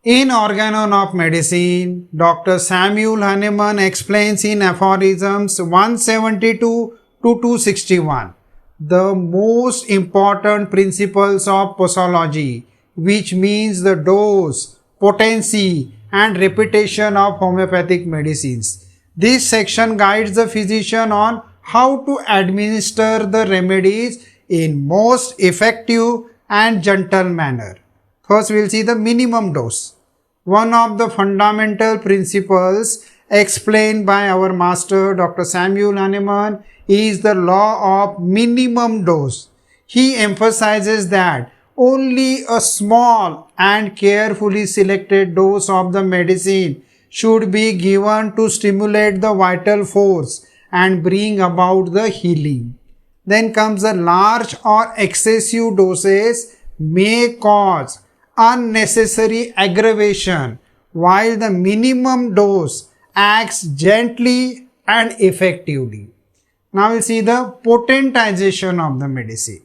In Organon of Medicine, Dr. Samuel Hahnemann explains in Aphorisms 172 to 261 the most important principles of posology, which means the dose, potency, and repetition of homeopathic medicines. This section guides the physician on how to administer the remedies in most effective and gentle manner. First, we will see the minimum dose. One of the fundamental principles explained by our master Dr. Samuel Hahnemann is the law of minimum dose. He emphasizes that only a small and carefully selected dose of the medicine should be given to stimulate the vital force and bring about the healing. Then comes the large or excessive doses may cause unnecessary aggravation, while the minimum dose acts gently and effectively. Now we'll see the potentization of the medicine.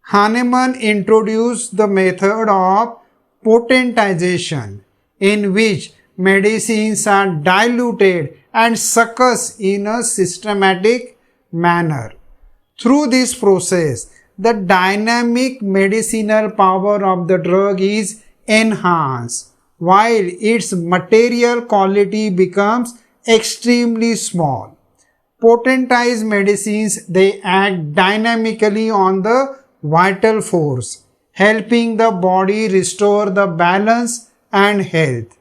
Hahnemann introduced the method of potentization, in which medicines are diluted and succussed in a systematic manner. Through this process, the dynamic medicinal power of the drug is enhanced, while its material quality becomes extremely small. Potentized medicines, they act dynamically on the vital force, helping the body restore the balance and health.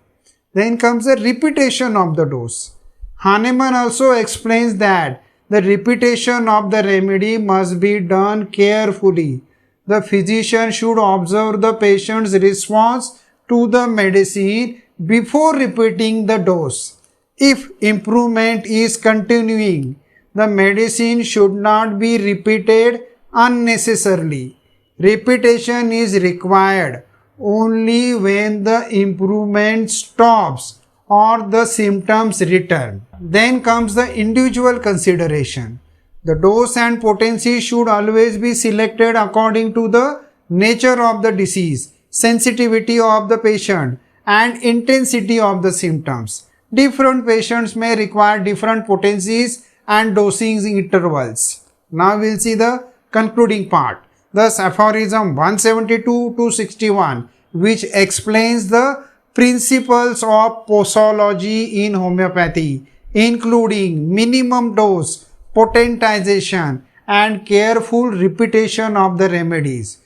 Then comes the repetition of the dose. Hahnemann also explains that the repetition of the remedy must be done carefully. The physician should observe the patient's response to the medicine before repeating the dose. If improvement is continuing, the medicine should not be repeated unnecessarily. Repetition is required only when the improvement stops or the symptoms return. Then comes the individual consideration. The dose and potency should always be selected according to the nature of the disease, sensitivity of the patient, and intensity of the symptoms. Different patients may require different potencies and dosing intervals. Now we will see the concluding part. Thus, Aphorism 172 to 61, which explains the principles of posology in homeopathy, including minimum dose, potentization, and careful repetition of the remedies.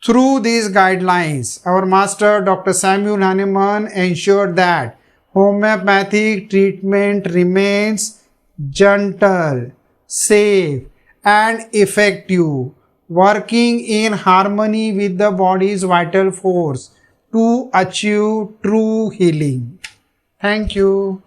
Through these guidelines, our master Dr. Samuel Hahnemann ensured that homeopathic treatment remains gentle, safe, and effective, working in harmony with the body's vital force to achieve true healing. Thank you.